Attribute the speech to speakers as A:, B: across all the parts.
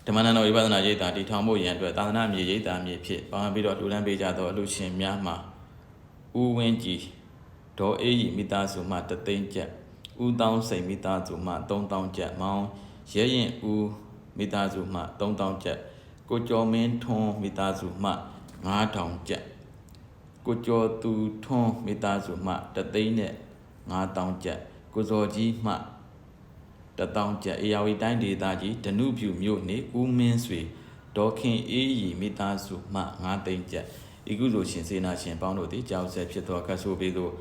A: ဓမ္မနန္ဒဝိပဿနာရိပ်သာတည်ထောင်ဖို့ရန်အတွက်သာသနာမြေရိပ်သာမြေဖြစ်ပေါင်းပြီးတော့လူလန်းပေးကြသောအလူရှင်များမှာဦးဝင်းကြည်ဒေါ်အေးရီမိသားစုမှ3သိန်းကျပ်ဦးတောင်းစိန်မိသားစုမှ3000ကျပ်မောင်ရဲရင်ဦးမိသားစုမှ3000ကျပ်ကိုကျော်မင်းထွန်းမိသားစုမှ9000ကျပ်ကိုကျော်သူထွန်းမိသားစုမှ3သိန်းနဲ့5000ကျပ်ကိုဇော်ကြီးမှ1000ကျပ်အေယာဝီတိုင်းဒေသကြီးဒနုဖြူမြို့နေဦးမင်းဆွေဒေါ်ခင်အေးရီမိသားစုမှ9သိန်းကျပ်ဤကုသိုလ်ရှင်စေနာရှင်ပေါင်းတို့သည်ကြောက်ဆက်ဖြစ်သောကတ်ဆိုးပြီးသို့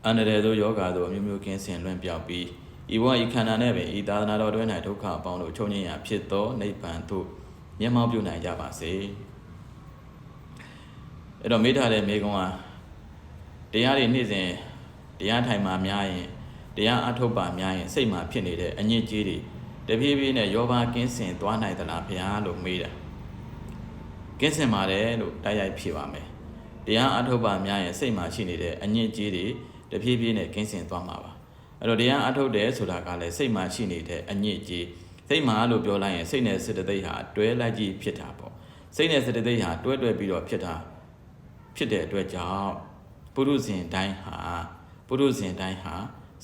A: အန္တရာယ်သောယောဂါတို့အမျိုးမျိုးကင်းစင်လွင့်ပြောက်ပြီးဤဘဝဤခန္ဓာနဲ့ပင်ဤသာသနာတော်တွင်၌ဒုက္ခအပေါင်းတို့ချုပ်ငြိမ်းရာဖြစ်သောနိဗ္ဗာန်သို့မျက်မှောက်ပြုနိုင်ကြပါစေအဲ့တော့မေတ္တာတဲ့မိကုံးဟာတရားတွေနေ့စဉ်တရားထိုင်မှများရင်တရားအထုတ်ပါများရင်စိတ်မှာဖြစ်နေတဲ့အညစ်အကြေးတွေတဖြည်းဖြည်းနဲ့ယောဘကင်းစင်သွားနိုင်သလားဘုရားလို့မေးတာကင်းစင်ပါတယ်လို့တိုက်ရိုက်ဖြေပါမယ်တရားအထုတ်ပါများရင်စိတ်မှာရှိနေတဲ့အညစ်အကြေးတွေတဖြည်းဖြည်းနဲ့ကင်းစင်သွားမှာပါအဲ့တော့တရားအထုတ်တယ်ဆိုတာကလည်းစိတ်မှာရှိနေတဲ့အညစ်အကြေးစိတ်မှာလို့ပြောလိုက်ရင်စိတ်နဲ့စေတသိက်ဟာတွဲလိုက်ကြည့်ဖြစ်တာပေါ့စိတ်နဲ့စေတသိက်ဟာတွဲပြီးတော့ဖြစ်တာဖြစ်တဲ့အတွက်ကြောင့်ပုရုဇဉ်တိုင်းဟာ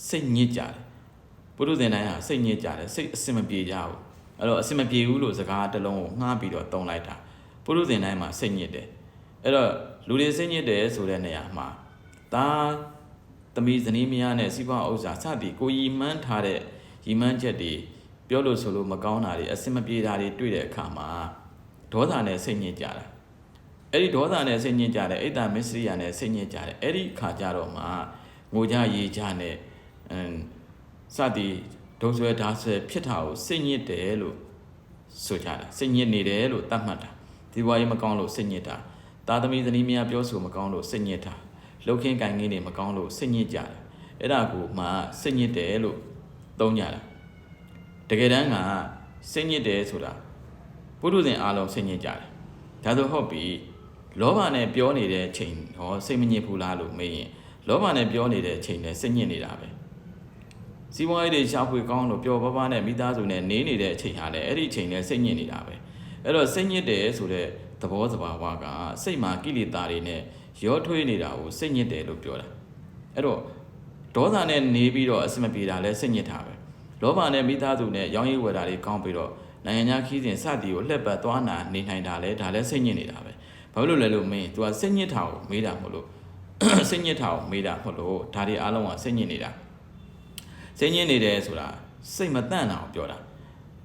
A: စိတ်ညစ်ကြတယ်ပုရုဇဉ်တိုင်းဟာစိတ်ညစ်ကြတယ်စိတ်အစင်မပြေကြဘူးအဲ့တော့အစင်မပြေဘူးလို့စကားတစ်လုံးကိုငှားပြီးတော့တုံးလိုက်တာပုရုဇဉ်တိုင်းမှာစိတ်ညစ်တယ်အဲ့တော့လူတွေစိတ်ညစ်တယ်ဆိုတဲ့နေရာမှာဒါသမီးဇနီးမယားနဲ့စီးပွားဥစ္စာစသည်ကိုရီမှန်းထားတဲ့ရီမှန်းချက်တွေပြောလို့ဆိုလို့မကောင်းတာတွေအစင်မပြေတာတွေတွေ့တဲ့အခါမှာဒေါသနဲ့စိတ်ညစ်ကြတာအဲ့ဒီဒေါသနဲ့စိတ်ညစ်ကြတယ်အိတ်တမစ္စရိယနဲ့စိတ်ညစ်ကြတယ်အဲ့ဒီခါကြတော့မှငိုကြရေကြနဲ့စသည်ဒုဆွဲဓာဆွဲဖြစ်တာကိုစိတ်ညစ်တယ်လို့ဆိုကြတာစိတ်ညစ်နေတယ်လို့သတ်မှတ်တာဒီဘဝကြီးမကောင်းလို့စိတ်ညစ်တာသာသမီဇနီးမယားပြောဆိုမကောင်းလို့စိတ်ညစ်တာလှုပ်ခင်းကင်ခင်းတွေမကောင်းလို့စိတ်ညစ်ကြတယ်အဲ့ဒါကိုမှစိတ်ညစ်တယ်လို့သုံးကြတာတကယ်တမ်းကစိတ်ညစ်တယ်ဆိုတာပုထုဇဉ်အားလုံးစိတ်ညစ်ကြတယ်ဒါဆိုဟုတ်ပြီလောဘနဲ့ပြောနေတဲ့ချိန်ဟောစိတ်မညစ်ဘူးလားလို့မေးရင်လောဘနဲ့ပြောနေတဲ့ချိန်နဲ့စိတ်ညစ်နေတာပဲစီးပွားရေးတွေရှားဖွေကောင်းလို့ပျော်ပါးပါးနဲ့မိသားစုနဲ့နေနေတဲ့အချိန်ဟာလည်းအဲ့ဒီအချိန်နဲ့စိတ်ညစ်နေတာပဲအဲ့တော့စိတ်ညစ်တယ်ဆိုတဲ့သဘောစဘာဝကစိတ်မှာကိလေသာတွေနဲ့ရောထွေးနေတာကိုစိတ်ညစ်တယ်လို့ပြောတာအဲ့တော့ဒေါသနဲ့နေပြီးတော့အစမပြေတာလည်းစိတ်ညစ်တာပဲလောဘနဲ့မိသားစုနဲ့ရောင်းရည်ဝယ်တာတွေကောင်းပြီးတော့နိုင်ငံခြားခီးစဉ်စသည်ကိုလှက်ပတ်သွားနာနေနိုင်တာလည်းဒါလည်းစိတ်ညစ်နေတာပဲဘာလို့လဲလို့မင်း तू ကစိတ်ညစ်တာကိုမေးတာမဟုတ်လို့စိတ်ညစ်တာကိုမေးတာမဟုတ်လို့ဒါတွေအားလုံးကစိတ်ညစ်နေတာစိတ်ညစ်နေတယ်ဆိုတာစိတ်မတန့်တာကိုပြောတာ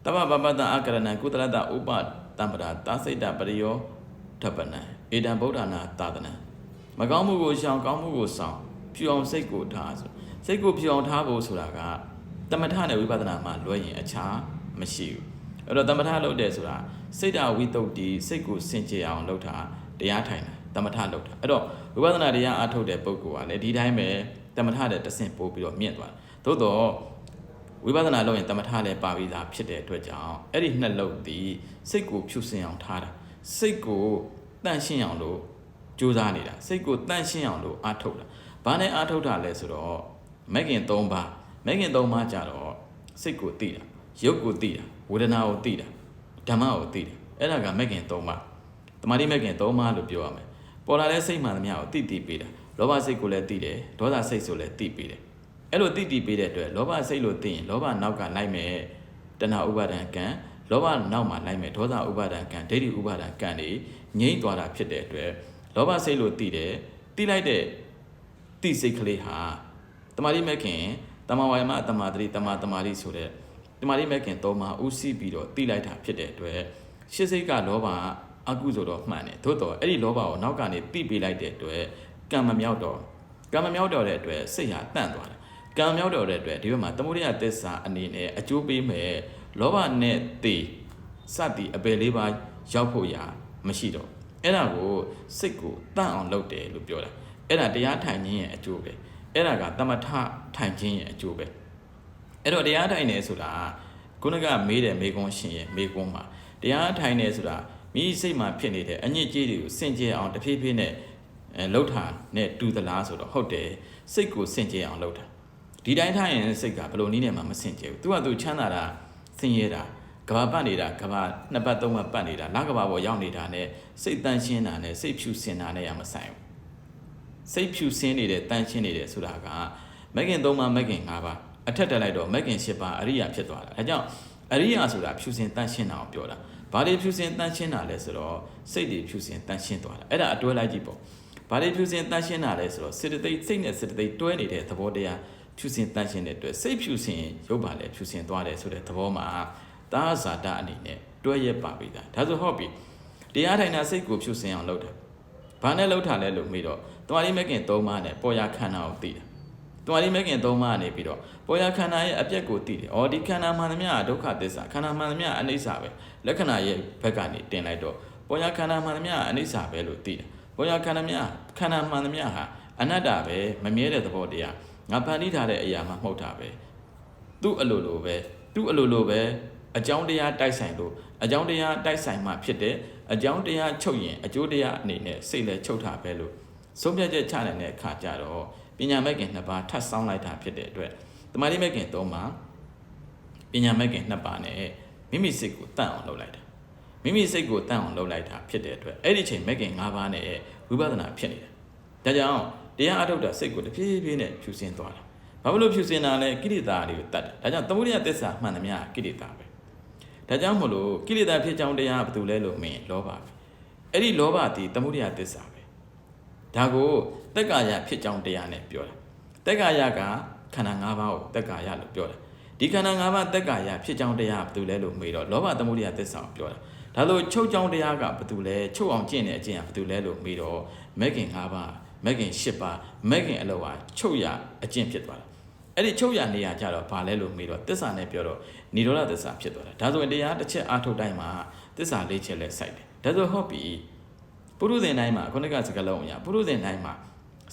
A: တပ္ပပပတ္တအကရဏံကုသလတ္တဥပတံပရာသာစိတ်တပရိယောဓပ္ပနံဧတံဗုဒ္ဓနာသာသနံမကောင်းမှုကိုရှောင်ကောင်းမှုကိုဆောင်ဖြူအောင်စိတ်ကိုထားဆိုစိတ်ကိုဖြူအောင်ထားဖို့ဆိုတာကတမထနဲ့ဝိပဿနာမှာလွဲရင်အခြားမရှိဘူးအဲ့တော့တမထလုပ်တယ်ဆိုတာစိတ်ဓာဝိတုဒ္ဓိစိတ်ကိုစင်ကြယ်အောင်လုပ်တာတရားထိုင်တာတမထလုပ်တာအဲ့တော့ဝိပဿနာတရားအားထုတ်တဲ့ပုဂ္ဂိုလ်ကလည်းဒီတိုင်းပဲတမထတဲ့တဆင့်ပို့ပြီးတော့မြင့်သွားတယ်သို့တော့ဝိပဿနာလုပ်ရင်တမထလည်းပါပြီးသားဖြစ်တဲ့အတွက်ကြောင့်အဲ့ဒီနှစ်လုပ်သည်စိတ်ကိုဖြူစင်အောင်ထားတာစိတ်ကိုတန့်ရှင်းအောင်လို့ကြိုးစားနေတာစိတ်ကိုတန့်ရှင်းအောင်လို့အားထုတ်တာဘာနဲ့အားထုတ်တာလဲဆိုတော့မဂ်ခင်3ပါးမဂ်ခင်3ပါးကြတော့စိတ်ကိုသိတာရုပ်ကိုသိတာဝေဒနာကိုသိတာဓမ္မကိုသိတာအဲ့ဒါကမဂ်ခင်3ပါးတမာတိမဂ်ခင်3ပါးလို့ပြောရမယ်ပေါ်လာတဲ့စိတ်မှန်သမျှကိုသိပေးတာလောဘစိတ်ကိုလည်းသိတယ်ဒေါသစိတ်ဆိုလည်းသိပေးတယ်အဲ့လိုသိပေးတဲ့အတွက်လောဘစိတ်လို့သိရင်လောဘနောက်ကလိုက်မယ်တဏှာဥပါဒံကံလောဘနောက်မှာလိုက်မယ်ဒေါသဥပါဒံကံဒိဋ္ဌိဥပါဒံကံတွေငြိမ့်သွားတာဖြစ်တဲ့အတွက်လောဘစိတ်လို့သိတယ်သိလိုက်တဲ့သိစိတ်ကလေးဟာတမာတိမဂ်ခင်တမဝါယမတမာတိတမာတမာတိဆိုတဲ့တမာတိမဂ်ခင်3ပါးဥသိပြီးတော့သိလိုက်တာဖြစ်တဲ့အတွက်ရှစ်စိတ်ကလောဘအကုသိုလ်တော့မှန်တယ်သို့တော့အဲ့ဒီလောဘကိုနောက်ကနေသိပေးလိုက်တဲ့အတွက်ကံမမြောက်တော့တဲ့အတွက်စိတ်ဟာတန့်သွားတယ်ကံမြောက်တော့တဲ့အတွက်ဒီဘက်မှာသမုဒိယသစ္စာအနေနဲ့အကျိုးပေးမယ်လောဘနဲ့သိစသည်အပယ်လေးပါးရောက်ဖို့ရာမရှိတော့အဲ့ဒါကိုစိတ်ကိုတန့်အောင်လုပ်တယ်လို့ပြောတာအဲ့ဒါတရားထိုင်ခြင်းရဲ့အကျိုးပဲအဲ့ဒါကတမထထိုင်ခြင်းရဲ့အကျိုးပဲအဲ့တော့တရားထိုင်နေဆိုတာခုနကမေးတယ်မေကွန်းရှင်ရဲ့မေကွန်းမှာတရားထိုင်နေဆိုတာမိစိတ်မှာဖြစ်နေတဲ့အညစ်အကြေးတွေကိုစင်ကြယ်အောင်တဖြည်းဖြည်းနဲ့လှုပ်တာနဲ့တူသလားဆိုတော့ဟုတ်တယ်စိတ်ကိုစင်ကြယ်အောင်လှုပ်တာဒီတိုင်းထားရင်စိတ်ကဘယ်လိုနည်းနဲ့မှမစင်ကြယ်ဘူးသူကသူချမ်းသာတာဆင်းရဲတာ ကဘာပတ်နေတာကဘာနှစ်ပတ်သုံးပတ်ပတ်နေတာလကဘာပေါ်ရောက်နေတာနဲ့စိတ်တန့်ရှင်းတာနဲ့စိတ်ဖြူစင်တာနဲ့ရမဆိုင်ဘူးစိတ်ဖြူစင်းနေတဲ့တန့်ရှင်းနေတယ်ဆိုတာကမဂ်ခင်၃ပါးမဂ်ခင်၅ပါးအထက်တက်လိုက်တော့မဂ်ခင်၈ပါးအရိယာဖြစ်သွားတာဒါကြောင့်အရိယာဆိုတာဖြူစင်တန့်ရှင်းတာကိုပြောတာဘာတွေဖြူစင်တန့်ရှင်းတာလဲဆိုတော့စိတ်တွေဖြူစင်တန့်ရှင်းသွားတာအဲ့ဒါအတွဲလိုက်ကြည့်ပေါ့ဘာတွေဖြူစင်တန့်ရှင်းတာလဲဆိုတော့စေတသိက်စိတ်နဲ့စေတသိက်တွဲနေတဲ့သဘောတရားဖြူစင်တန့်ရှင်းတဲ့အတွက်စိတ်ဖြူစင်ရုပ်ပါလေဖြူစင်သွားတယ်ဆိုတဲ့သဘောမှာသာဇာတအနေနဲ့တွဲရက်ပါပြီဒါဆိုဟုတ်ပြီတရားထိုင်တာစိတ်ကိုဖြူစင်အောင်လုပ်တာဘာနဲ့လုပ်တာလဲလို့မေးတော့တွားလေးမကင်၃ပါးနဲ့ပေါ်ရခန္ဓာကိုသိတာတွားလေးမကင်၃ပါးနေပြီးတော့ပေါ်ရခန္ဓာရဲ့အပြက်ကိုသိတယ်။ဒီခန္ဓာမှန်သမျှဒုက္ခသစ္စာခန္ဓာမှန်သမျှအနိစ္စပဲလက္ခဏာရဲ့ဘက်ကနေတင်လိုက်တော့ပေါ်ရခန္ဓာမှန်သမျှအနိစ္စပဲလို့သိတယ်။ပေါ်ရခန္ဓာမှန်သမျှဟာအနတ္တပဲမမြဲတဲ့သဘောတရားငါဖန်တီးထားတဲ့အရာမှမဟုတ်တာပဲသူ့အလိုလိုပဲအကြောင်းတရားတိုက်ဆိုင်လို့အကြောင်းတရားတိုက်ဆိုင်မှဖြစ်တဲ့အကြောင်းတရားချုပ်ရင်အကျိုးတရားအနေနဲ့စိတ်လည်းချုပ်တာပဲလို့ဆုံးဖြတ်ချက်ချနိုင်တဲ့အခါကျတော့ပညာမဲ့ခင်နှစ်ပါးထပ်ဆောင်းလိုက်တာဖြစ်တဲ့အတွက်တမာတိမဲ့ခင်၃ပါးပညာမဲ့ခင်နှစ်ပါးနဲ့မိမိစိတ်ကိုတန့်အောင်လုပ်လိုက်တာမိမိစိတ်ကိုတန့်အောင်လုပ်လိုက်တာဖြစ်တဲ့အတွက်အဲ့ဒီချိန်မဲ့ခင်၅ပါးနဲ့ဝိပဿနာဖြစ်နေတာဒါကြောင့်တရားအထုတ်တာစိတ်ကိုတဖြည်းဖြည်းနဲ့ဖြူစင်သွားတာဘာလို့ဖြူစင်တာလဲကိလေသာတွေကိုတတ်တယ်ဒါကြောင့်သမုဒိယသစ္စာမှန်သမျှကိလေသာပဲဒါကြောင့်မို့လို့ကိလေသာဖြစ်ကြောင်းတရားကဘာတူလဲလို့မင်းလောဘပဲအဲ့ဒီလောဘသည်သမုဒိယသစ္စာပဲဒါကိုတက္ကာယဖြစ်ကြောင်းတရားနဲ့ပြောတာတက္ကာယကခန္ဓာ၅ပါးကိုတက္ကာယလို့ပြောတာဒီခန္ဓာ၅ပါးတက္ကာယဖြစ်ကြောင်းတရားကဘာတူလဲလို့မေးတော့လောဘသမုဒိယသစ္စာကိုပြောတာဒါလို့ချုပ်ကြောင်းတရားကဘာတူလဲချုပ်အောင်ကျင့်တဲ့အကျင့်ကဘာတူလဲလို့မေးတော့မဂ်ခင်၅ပါးမဂ်ခင်၈ပါးမဂ်ခင်အလောဟာချုပ်ရအကျင့်ဖြစ်သွားတာအဲ့ဒီချုပ်ရနေရကြတော့ဘာလဲလို့မေးတော့သစ္စာနဲ့ပြောတော့နိရောဓသစ္စာဖြစ်သွားတာဒါဆိုရင်တရားတစ်ချက်အားထုတ်တိုင်းမှာသစ္စာ၄ချက်လဲစိုက်တယ်ဒါဆိုဟုတ်ပြီပုရုဇဉ်တိုင်းမှာခုနကစကားလုံးအရာပုရုဇဉ်တိုင်းမှာ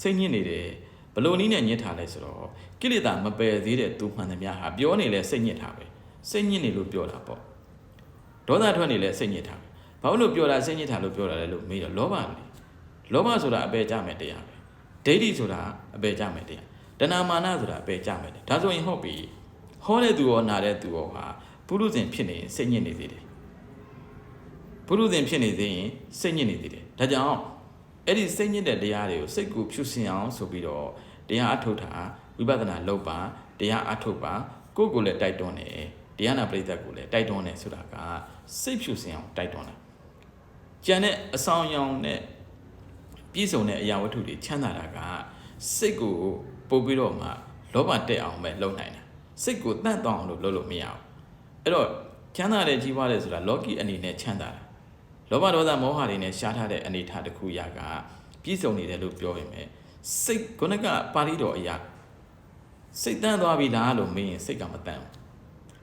A: စိတ်ညစ်နေတယ်ဘလို့နည်းနဲ့ညစ်ထားလဲဆိုတော့ကိလေသာမပယ်သေးတဲ့သူမှန်သမျှဟာပြောနေလဲစိတ်ညစ်တာပဲစိတ်ညစ်နေလို့ပြောတာပေါ့ဒေါသထွက်နေလဲစိတ်ညစ်တာပဲဘာလို့ပြောတာစိတ်ညစ်တာလို့ပြောတာလဲလို့မေးတော့လောဘဆိုတာအပယ်ကြမယ်တရားပဲဒိဋ္ဌိဆိုတာအပယ်ကြမယ်တရားတဏမာနဆိုတာအပယ်ကြမယ်ဒါဆိုရင်ဟုတ်ပြီဟောတဲ့သူရောနာတဲ့သူရောဟာပုရုဇဉ်ဖြစ်နေရင်စိတ်ညစ်နေသေးတယ်ပုရုဇဉ်ဖြစ်နေသေးရင်စိတ်ညစ်နေသေးတယ်ဒါကြောင့်အဲ့ဒီစိတ်ညစ်တဲ့တရားတွေကိုစိတ်ကိုဖြူစင်အောင်ဆိုပြီးတော့တရားအထုတ်တာဝိပဿနာလုပ်ပါတရားအထုတ်ပါကိုယ့်ကိုယ်လည်းတိုက်တွန်းတယ်တရားနာပရိသတ်ကိုလည်းတိုက်တွန်းတယ်ဆိုတာကစိတ်ဖြူစင်အောင်တိုက်တွန်းတာကျန်တဲ့အဆောင်အယောင်နဲ့ပြည့်စုံတဲ့အရာဝတ္ထုတွေချမ်းသာတာကစိတ်ကိုပို့ပြီးတော့မှလောဘတက်အောင်ပဲလုပ်နိုင်တာစိတ်ကိုတန့်သွားအောင်လုပ်လို့မရဘူးအဲ့တော့ချမ်းသာတဲ့ကြီးပွားတယ်ဆိုတာလောကီအနေနဲ့ချမ်းသာတာလောဘဒေါသမောဟတွေနဲ့ရှားထားတဲ့အနေအထားတစ်ခုရာကပြည့်စုံနေတယ်လို့ပြောပေမဲ့စိတ်ခုနကပါဠိတော်အရာစိတ်တန့်သွားပြီလားလို့မင်းရင်စိတ်ကမတန့်ဘူး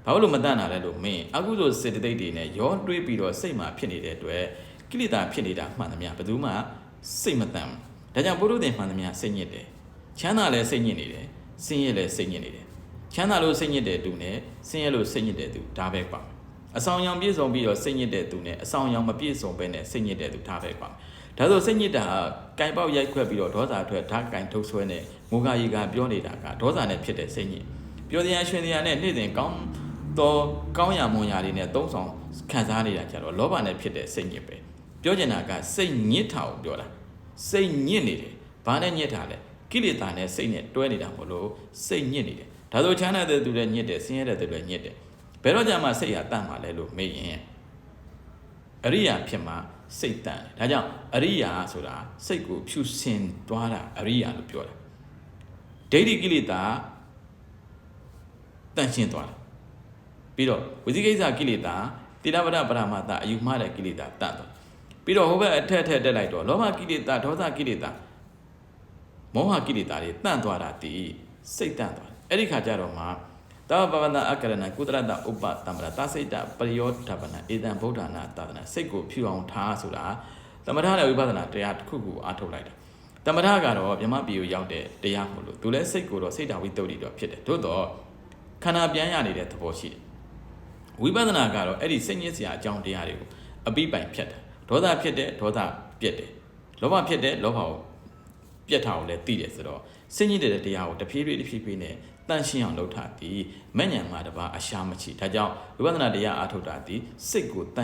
A: ဘာလို့မတန့်တာလဲလို့မင်းအကုသိုလ်စေတသိက်တွေနဲ့ရောတွေးပြီးတော့စိတ်မှာဖြစ်နေတဲ့အတွက်ကိလေသာဖြစ်နေတာမှန်သမျှဘယ်သူမှစိတ်မတန့်ဘူးဒါကြောင့်ပုရုသေမှန်သမျှစိတ်ညစ်တယ်ချမ်းသာလည်းစိတ်ညစ်နေတယ်ဆင်းရဲလည်းစိတ်ညစ်နေတယ်ချမ်းသာလို့စိတ်ညစ်တဲ့သူနဲ့ဆင်းရဲလို့စိတ်ညစ်တဲ့သူဒါပဲပါအဆောင်ရောင်ပြည့်စုံပြီးတော့စိတ်ညစ်တဲ့သူနဲ့အဆောင်ရောင်မပြည့်စုံဘဲနဲ့စိတ်ညစ်တဲ့သူဒါပဲပါဒါဆိုစိတ်ညစ်တာကင်ပေါက်ရိုက်ခွက်ပြီးတော့ဒေါသအထွတ်ဓာတ်ကင်ထုတ်ဆွဲနဲ့မူဂါရီကပြောနေတာကဒေါသနဲ့ဖြစ်တဲ့စိတ်ညစ်ပြောတရားရွှင်တရားနဲ့နေ့စဉ်ကောင်းရမွန်ရာတွေနဲ့သုံးဆောင်ခံစားနေတာကြတော့လောဘနဲ့ဖြစ်တဲ့စိတ်ညစ်ပဲပြောချင်တာကစိတ်ညစ်တာကိုပြောတာစိတ်ညစ်နေတယ်ဘာနဲ့ညစ်တာလဲကိလေသာနဲ့စိတ်နဲ့တွဲနေတာမလို့စိတ်ညစ်နေတယ်ဒါဆိုချမ်းသာတဲ့သူလည်းညစ်တယ်ဆင်းရဲတဲ့သူလည်းညစ်တယ်ဘယ်တော့ကြမှာစိတ်ဟာတန့်မှာလဲလို့မေးရင်အရိယာဖြစ်မှာစိတ်တန့်တယ်ဒါကြောင့်အရိယာဆိုတာစိတ်ကိုဖြူစင်သွားတာအရိယာလို့ပြောတာဒိဋ္ဌိကိလေသာတန့်ရှင်းသွားတယ်ပြီးတော့ဝိသိကိစ္စကိလေသာတိရဝဒပရမတ္တအယူမှားတဲ့ကိလေသာတန့်သွားပြီးတော့ဟိုဘက်အထက်တက်လိုက်တော့လောဘကိလေသာဒေါသကိလေသာမောဟကိလေသာတွေတန့်သွားတာတည်စိတ်တန့်သွားတယ်အဲ့ဒီခါကျတော့မှသဗ္ဗပဝန္တအကရဏကုတရတဥပတံပရသစိတ်တပရိယောဓပနဧတံဗုဒ္ဓနာသာသနာစိတ်ကိုဖြူအောင်ထားဆိုတာသမထနဲ့ဝိပဿနာတရားတစ်ခုခုအားထုတ်လိုက်တာသမထကတော့မြမပြည်ကိုရောက်တဲ့တရားမို့လို့သူလည်းစိတ်ကိုတော့စိတ်တော်ဝိတ္တုတွေတော့ဖြစ်တယ်သို့တော့ခန္ဓာပြန်ရနေတဲ့သဘောရှိတယ်ဝိပဿနာကတော့အဲ့ဒီစိတ်ညစ်စရာအကြောင်းတရားတွေကိုအပိပိုင်ဖြတ်တယ်ဒေါသဖြစ်တဲ့ဒေါသပြက်တယ်လောဘဖြစ်တဲ့လောဘကိုပြက်ထားအောင်လည်းသိတယ်ဆိုတော့စိတ်ညစ်တဲ့တရားကိုတဖြည်းဖြည်းနဲ့ တန့်ရှင်းအောင်လုပ်တာဒီမဲ့ညာမှာတပါအရှာမရှိဒါကြောင့်ဝိပဿနာတရားအားထုတ်တာဒီစိတ်ကိုတန့်